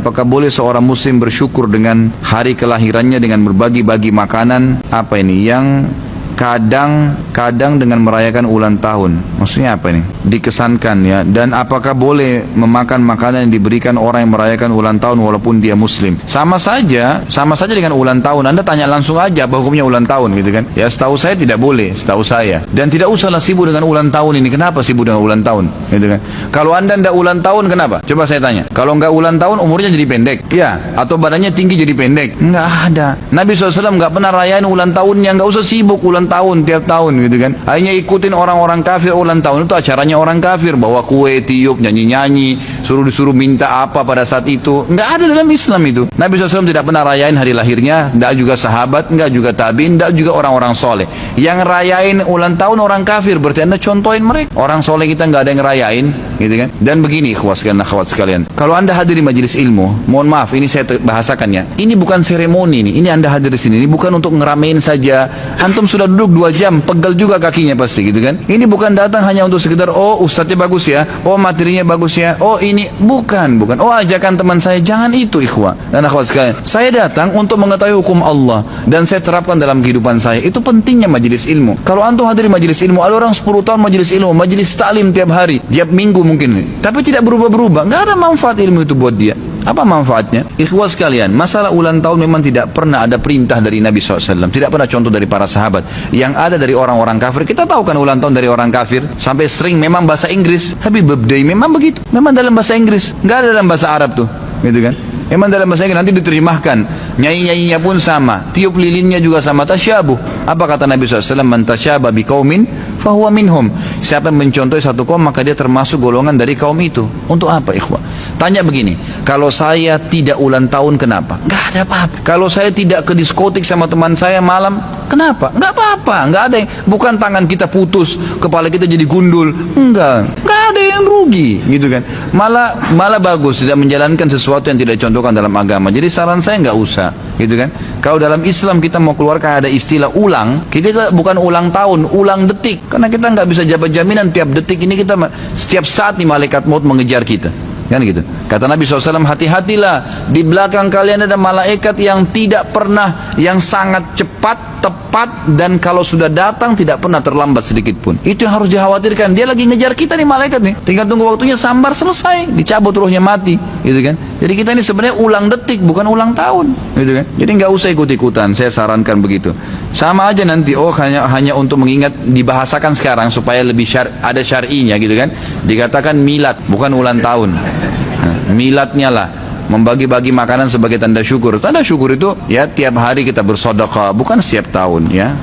apakah boleh seorang muslim bersyukur dengan hari kelahirannya dengan berbagi-bagi makanan apa ini yang kadang dengan merayakan ulang tahun? Maksudnya apa ini? Dikesankan ya. Dan apakah boleh memakan makanan yang diberikan orang yang merayakan ulang tahun walaupun dia muslim? Sama saja dengan ulang tahun. Anda tanya langsung aja apa hukumnya ulang tahun gitu kan? Ya setahu saya tidak boleh, setahu saya. Dan tidak usahlah sibuk dengan ulang tahun ini. Kenapa sibuk dengan ulang tahun? Gitu kan? Kalau Anda tidak ulang tahun kenapa? Coba saya tanya. Kalau enggak ulang tahun umurnya jadi pendek? Ya. Atau badannya tinggi jadi pendek? Enggak ada. Nabi SAW enggak pernah rayain ulang tahunnya. Enggak usah sibuk ulang tahun tiap tahun gitu kan. Hanya ikutin orang-orang kafir ulang tahun itu acaranya orang kafir, bawa kue, tiup, nyanyi-nyanyi, disuruh minta apa pada saat itu. Enggak ada dalam Islam itu. Nabi SAW tidak pernah rayain hari lahirnya, enggak juga sahabat, enggak juga tabi'in, enggak juga orang-orang soleh. Yang rayain ulang tahun orang kafir, berarti Anda contohin mereka. Orang soleh kita enggak ada yang rayain gitu kan. Dan begini ikhwas dan akhwat sekalian, kalau Anda hadir di majelis ilmu, mohon maaf ini saya bahasakan ya, ini bukan seremoni ini Anda hadir di sini, ini bukan untuk ngeramein saja. Antum sudah duduk 2 jam, pegel juga kakinya pasti gitu kan. Ini bukan datang hanya untuk sekedar oh ustadznya bagus ya, oh materinya bagus ya, oh ini bukan, oh ajakan teman saya, jangan itu ikhwah dan akhwat sekalian. Saya datang untuk mengetahui hukum Allah dan saya terapkan dalam kehidupan saya. Itu pentingnya majelis ilmu. Kalau antum hadir di majelis ilmu, ada orang 10 tahun majelis ilmu, majelis taklim tiap hari, tiap minggu mungkin, tapi tidak berubah-berubah, nggak ada manfaat ilmu itu buat dia. Apa manfaatnya? Ikhwas sekalian, masalah ulang tahun memang tidak pernah ada perintah dari Nabi SAW, tidak pernah contoh dari para sahabat. Yang ada dari orang-orang kafir. Kita tahu kan ulang tahun dari orang kafir, sampai sering memang bahasa Inggris. Happy birthday memang begitu, memang dalam bahasa Inggris, nggak ada dalam bahasa Arab tuh, gitu kan? Memang dalam bahasa Inggris nanti diterjemahkan, nyanyi-nyanyinya pun sama, tiup lilinnya juga sama, tasyabuh. Apa kata Nabi SAW? Man tasyabah biqaumin fahuwa minhum. Siapa yang mencontohi satu kaum maka dia termasuk golongan dari kaum itu. Untuk apa ikhwah? Tanya begini, kalau saya tidak ulang tahun kenapa? Nggak ada apa-apa. Kalau saya tidak ke diskotik sama teman saya malam, kenapa? Nggak apa-apa, nggak ada yang, bukan tangan kita putus, kepala kita jadi gundul, nggak ada yang rugi, gitu kan? Malah bagus tidak menjalankan sesuatu yang tidak dicontohkan dalam agama. Jadi saran saya nggak usah, gitu kan? Kalau dalam Islam kita mau keluarkan ada istilah ulang, kita bukan ulang tahun, ulang detik, karena kita nggak bisa jabat jaminan tiap detik ini kita setiap saat nih malaikat maut mengejar kita. Kan gitu. Kata Nabi SAW, hati-hatilah, di belakang kalian ada malaikat yang tidak pernah, yang sangat cepat, tepat, dan kalau sudah datang tidak pernah terlambat sedikit pun. Itu yang harus dikhawatirkan. Dia lagi ngejar kita nih malaikat nih, tinggal tunggu waktunya sambar selesai, dicabut ruhnya mati, gitu kan. Jadi kita ini sebenarnya ulang detik, bukan ulang tahun, gitu kan. Jadi nggak usah ikut-ikutan, saya sarankan begitu. Sama aja nanti, hanya untuk mengingat, dibahasakan sekarang supaya lebih ada syar'inya, gitu kan. Dikatakan milad, bukan ulang tahun. Miladnya lah, membagi-bagi makanan sebagai tanda syukur. Tanda syukur itu ya tiap hari kita bersedekah, bukan setiap tahun ya.